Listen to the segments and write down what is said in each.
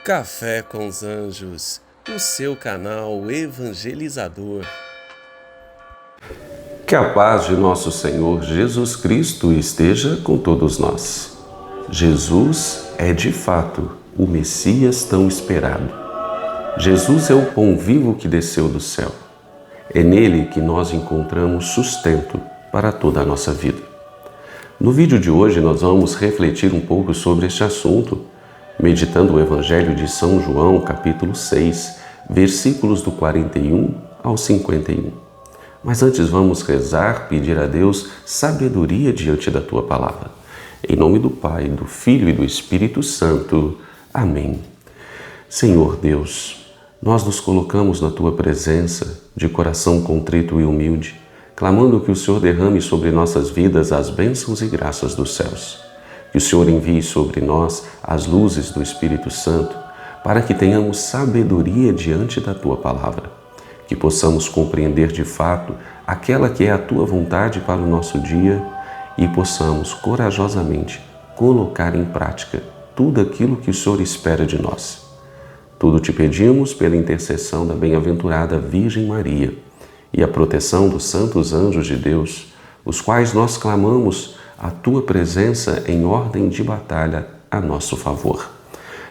Café com os Anjos, o seu canal evangelizador. Que a paz de nosso Senhor Jesus Cristo esteja com todos nós. Jesus é de fato o Messias tão esperado. Jesus é o pão vivo que desceu do céu. É nele que nós encontramos sustento para toda a nossa vida. No vídeo de hoje nós vamos refletir um pouco sobre este assunto, meditando o Evangelho de São João, capítulo 6, versículos do 41 ao 51. Mas antes vamos rezar, pedir a Deus sabedoria diante da Tua Palavra. Em nome do Pai, do Filho e do Espírito Santo. Amém. Senhor Deus, nós nos colocamos na Tua presença, de coração contrito e humilde, clamando que o Senhor derrame sobre nossas vidas as bênçãos e graças dos céus. Que o Senhor envie sobre nós as luzes do Espírito Santo, para que tenhamos sabedoria diante da Tua Palavra. Que possamos compreender de fato aquela que é a Tua vontade para o nosso dia e possamos corajosamente colocar em prática tudo aquilo que o Senhor espera de nós. Tudo te pedimos pela intercessão da bem-aventurada Virgem Maria e a proteção dos santos anjos de Deus, os quais nós clamamos a Tua presença em ordem de batalha a nosso favor.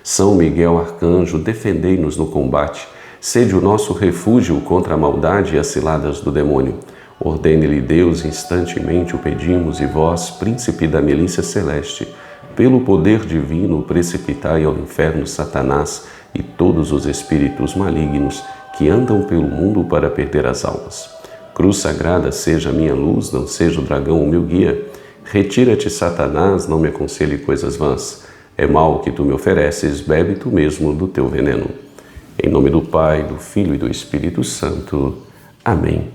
São Miguel Arcanjo, defendei-nos no combate, sede o nosso refúgio contra a maldade e as ciladas do demônio. Ordene-lhe Deus, instantemente o pedimos, e vós, príncipe da milícia celeste, pelo poder divino, precipitai ao inferno Satanás e todos os espíritos malignos que andam pelo mundo para perder as almas. Cruz sagrada seja a minha luz, não seja o dragão o meu guia. Retira-te, Satanás, não me aconselhe coisas vãs. É mal que tu me ofereces, bebe tu mesmo do teu veneno. Em nome do Pai, do Filho e do Espírito Santo. Amém.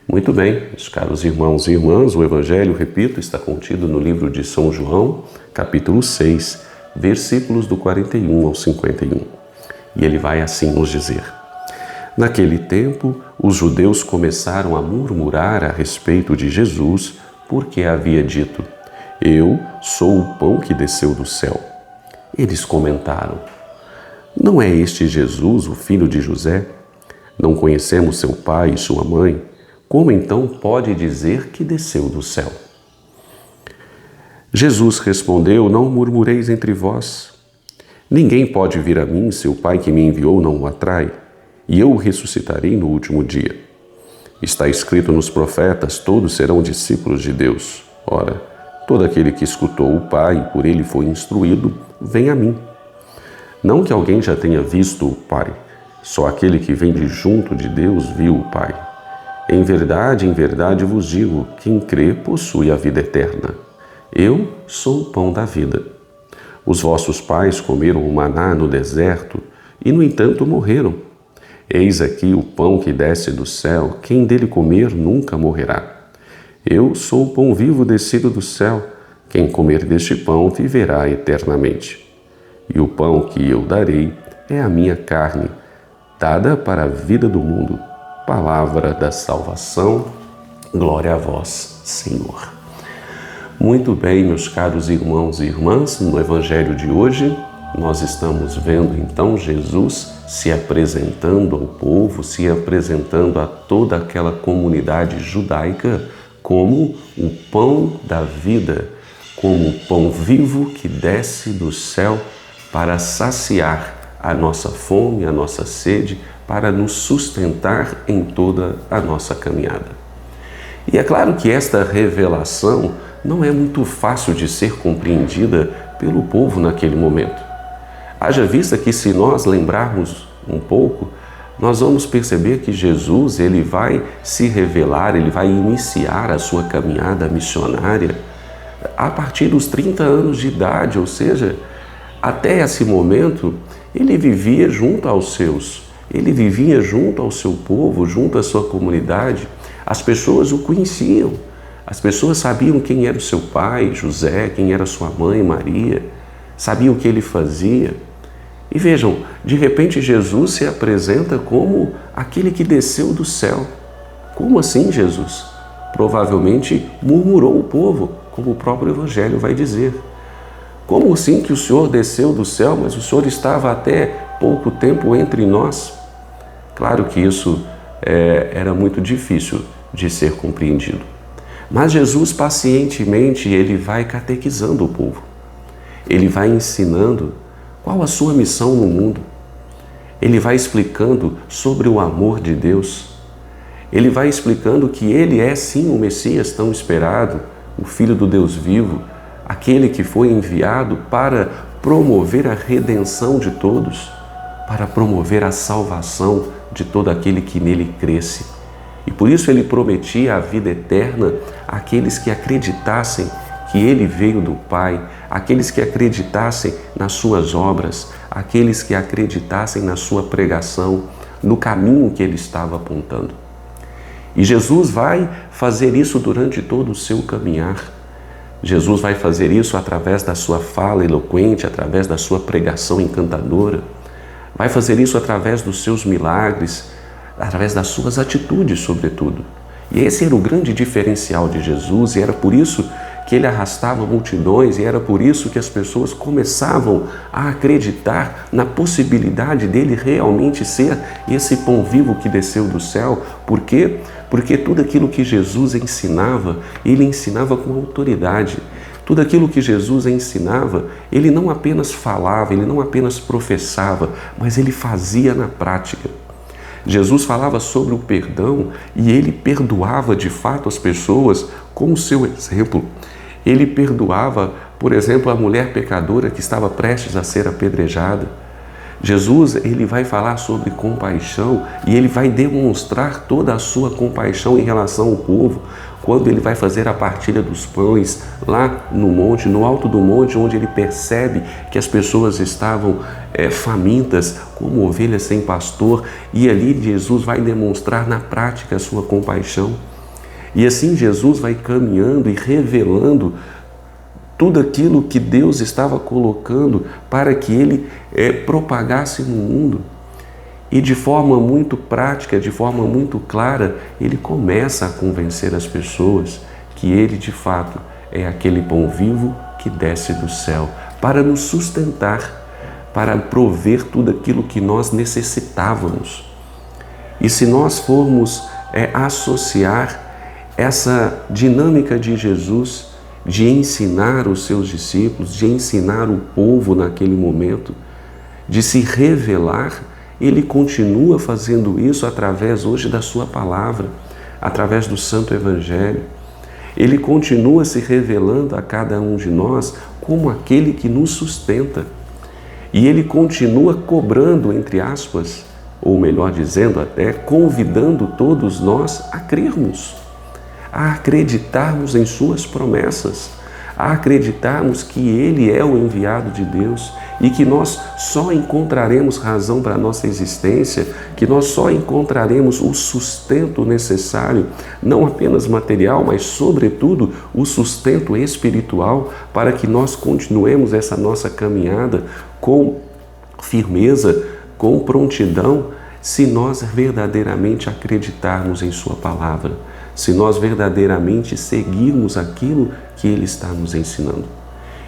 Muito bem, meus caros irmãos e irmãs, o Evangelho, repito, está contido no livro de São João, capítulo 6, versículos do 41 ao 51. E ele vai assim nos dizer: Naquele tempo, os judeus começaram a murmurar a respeito de Jesus, porque havia dito: Eu sou o pão que desceu do céu. Eles comentaram: Não é este Jesus, o filho de José? Não conhecemos seu pai e sua mãe? Como então pode dizer que desceu do céu? Jesus respondeu: Não murmureis entre vós. Ninguém pode vir a mim se o Pai que me enviou não o atrai, e eu o ressuscitarei no último dia. Está escrito nos profetas: todos serão discípulos de Deus. Ora, todo aquele que escutou o Pai e por ele foi instruído, vem a mim. Não que alguém já tenha visto o Pai, só aquele que vem de junto de Deus viu o Pai. Em verdade vos digo, quem crê possui a vida eterna. Eu sou o pão da vida. Os vossos pais comeram o maná no deserto e, no entanto, morreram. Eis aqui o pão que desce do céu, quem dele comer nunca morrerá. Eu sou o pão vivo descido do céu, quem comer deste pão viverá eternamente. E o pão que eu darei é a minha carne, dada para a vida do mundo. Palavra da salvação, glória a vós, Senhor. Muito bem, meus caros irmãos e irmãs, no Evangelho de hoje, nós estamos vendo então Jesus se apresentando ao povo, se apresentando a toda aquela comunidade judaica como o pão da vida, como o pão vivo que desce do céu para saciar a nossa fome, a nossa sede, para nos sustentar em toda a nossa caminhada. E é claro que esta revelação não é muito fácil de ser compreendida pelo povo naquele momento. Haja vista que, se nós lembrarmos um pouco, nós vamos perceber que Jesus ele vai se revelar, ele vai iniciar a sua caminhada missionária a partir dos 30 anos de idade, ou seja, até esse momento ele vivia junto aos seus, ele vivia junto ao seu povo, junto à sua comunidade. As pessoas o conheciam, as pessoas sabiam quem era o seu pai, José, quem era sua mãe, Maria, sabiam o que ele fazia. E vejam, de repente Jesus se apresenta como aquele que desceu do céu. Como assim, Jesus? Provavelmente murmurou o povo, como o próprio Evangelho vai dizer. Como assim que o Senhor desceu do céu, mas o Senhor estava até pouco tempo entre nós? Claro que isso era muito difícil de ser compreendido. Mas Jesus pacientemente, ele vai catequizando o povo. Ele vai ensinando qual a sua missão no mundo. Ele vai explicando sobre o amor de Deus. Ele vai explicando que ele é sim o Messias tão esperado, o Filho do Deus vivo, aquele que foi enviado para promover a redenção de todos, para promover a salvação de todo aquele que nele cresce. E por isso ele prometia a vida eterna àqueles que acreditassem que ele veio do Pai, aqueles que acreditassem nas suas obras, aqueles que acreditassem na sua pregação, no caminho que ele estava apontando. E Jesus vai fazer isso durante todo o seu caminhar. Jesus vai fazer isso através da sua fala eloquente, através da sua pregação encantadora. Vai fazer isso através dos seus milagres, através das suas atitudes, sobretudo. E esse era o grande diferencial de Jesus, e era por isso que ele arrastava multidões, e era por isso que as pessoas começavam a acreditar na possibilidade dele realmente ser esse pão vivo que desceu do céu. Por quê? Porque tudo aquilo que Jesus ensinava, ele ensinava com autoridade. Tudo aquilo que Jesus ensinava, ele não apenas falava, ele não apenas professava, mas ele fazia na prática. Jesus falava sobre o perdão e ele perdoava de fato as pessoas com o seu exemplo. Ele perdoava, por exemplo, a mulher pecadora que estava prestes a ser apedrejada. Jesus, ele vai falar sobre compaixão e ele vai demonstrar toda a sua compaixão em relação ao povo, quando ele vai fazer a partilha dos pães lá no monte, no alto do monte, onde ele percebe que as pessoas estavam famintas, como ovelhas sem pastor, e ali Jesus vai demonstrar na prática a sua compaixão. E assim Jesus vai caminhando e revelando tudo aquilo que Deus estava colocando para que ele propagasse no mundo. E de forma muito prática, de forma muito clara, ele começa a convencer as pessoas que ele de fato é aquele pão vivo que desce do céu para nos sustentar, para prover tudo aquilo que nós necessitávamos. E se nós formos associar essa dinâmica de Jesus, de ensinar os seus discípulos, de ensinar o povo naquele momento, de se revelar, ele continua fazendo isso através hoje da sua palavra, através do Santo Evangelho. Ele continua se revelando a cada um de nós como aquele que nos sustenta. E ele continua cobrando, entre aspas, ou melhor dizendo até, convidando todos nós a crermos, a acreditarmos em suas promessas, a acreditarmos que ele é o enviado de Deus e que nós só encontraremos razão para a nossa existência, que nós só encontraremos o sustento necessário, não apenas material, mas sobretudo o sustento espiritual para que nós continuemos essa nossa caminhada com firmeza, com prontidão, se nós verdadeiramente acreditarmos em sua palavra, se nós verdadeiramente seguirmos aquilo que ele está nos ensinando.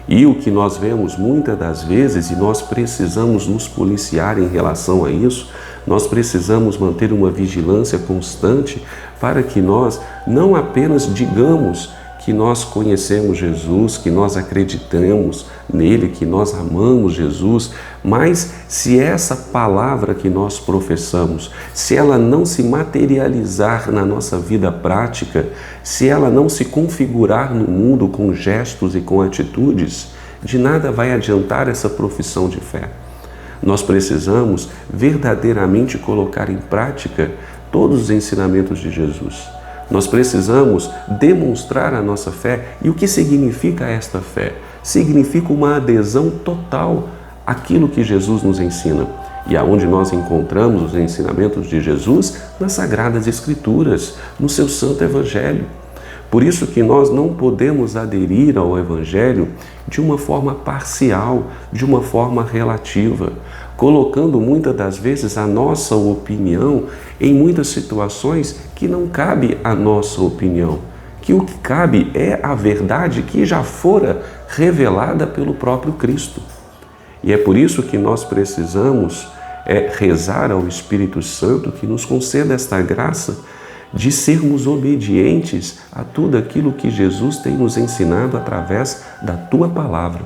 E o que nós vemos muitas das vezes, e nós precisamos nos policiar em relação a isso, nós precisamos manter uma vigilância constante para que nós não apenas digamos que nós conhecemos Jesus, que nós acreditamos nele, que nós amamos Jesus, mas se essa palavra que nós professamos, se ela não se materializar na nossa vida prática, se ela não se configurar no mundo com gestos e com atitudes, de nada vai adiantar essa profissão de fé. Nós precisamos verdadeiramente colocar em prática todos os ensinamentos de Jesus. Nós precisamos demonstrar a nossa fé. E o que significa esta fé? Significa uma adesão total àquilo que Jesus nos ensina. E aonde nós encontramos os ensinamentos de Jesus? Nas Sagradas Escrituras, no seu Santo Evangelho. Por isso que nós não podemos aderir ao Evangelho de uma forma parcial, de uma forma relativa, colocando muitas das vezes a nossa opinião em muitas situações que não cabe a nossa opinião, que o que cabe é a verdade que já fora revelada pelo próprio Cristo. E é por isso que nós precisamos rezar ao Espírito Santo que nos conceda esta graça de sermos obedientes a tudo aquilo que Jesus tem nos ensinado através da Tua Palavra.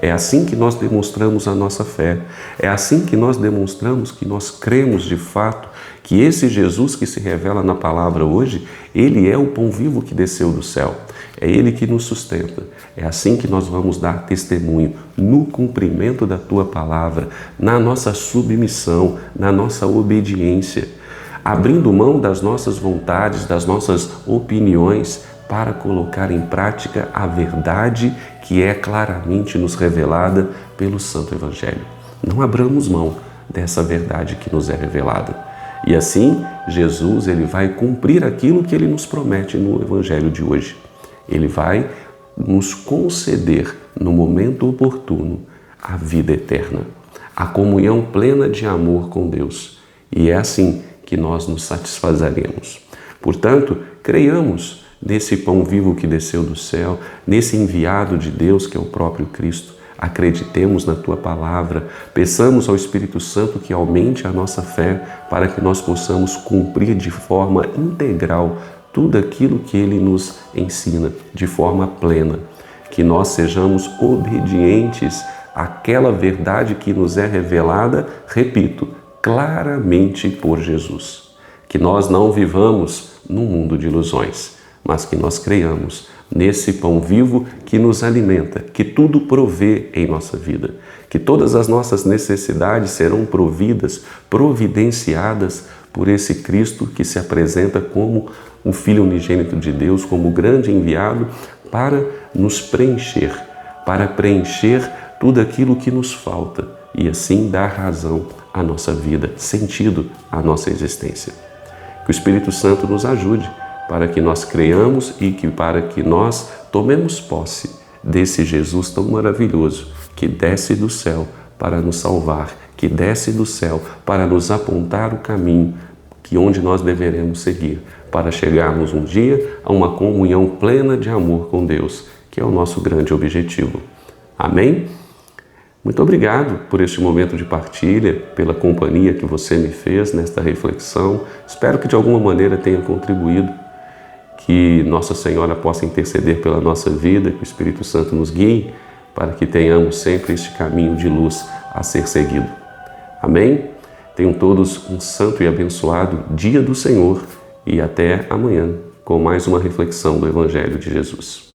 É assim que nós demonstramos a nossa fé. É assim que nós demonstramos que nós cremos de fato que esse Jesus que se revela na palavra hoje, Ele é o pão vivo que desceu do céu. É Ele que nos sustenta. É assim que nós vamos dar testemunho no cumprimento da Tua palavra, na nossa submissão, na nossa obediência, abrindo mão das nossas vontades, das nossas opiniões, para colocar em prática a verdade que é claramente nos revelada pelo Santo Evangelho. Não abramos mão dessa verdade que nos é revelada. E assim, Jesus ele vai cumprir aquilo que Ele nos promete no Evangelho de hoje. Ele vai nos conceder, no momento oportuno, a vida eterna, a comunhão plena de amor com Deus. E é assim que nós nos satisfazeremos. Portanto, creiamos nesse pão vivo que desceu do céu, nesse enviado de Deus que é o próprio Cristo. Acreditemos na Tua palavra, peçamos ao Espírito Santo que aumente a nossa fé para que nós possamos cumprir de forma integral tudo aquilo que Ele nos ensina, de forma plena. Que nós sejamos obedientes àquela verdade que nos é revelada, repito, claramente por Jesus. Que nós não vivamos num mundo de ilusões, mas que nós creiamos nesse pão vivo que nos alimenta, que tudo provê em nossa vida, que todas as nossas necessidades serão providas, providenciadas por esse Cristo que se apresenta como o Filho unigênito de Deus, como o grande enviado para nos preencher, para preencher tudo aquilo que nos falta e assim dar razão à nossa vida, sentido à nossa existência. Que o Espírito Santo nos ajude para que nós creiamos e para que nós tomemos posse desse Jesus tão maravilhoso que desce do céu para nos salvar, que desce do céu para nos apontar o caminho onde nós deveremos seguir, para chegarmos um dia a uma comunhão plena de amor com Deus, que é o nosso grande objetivo. Amém? Muito obrigado por este momento de partilha, pela companhia que você me fez nesta reflexão. Espero que de alguma maneira tenha contribuído, que Nossa Senhora possa interceder pela nossa vida, que o Espírito Santo nos guie, para que tenhamos sempre este caminho de luz a ser seguido. Amém? Tenham todos um santo e abençoado dia do Senhor e até amanhã com mais uma reflexão do Evangelho de Jesus.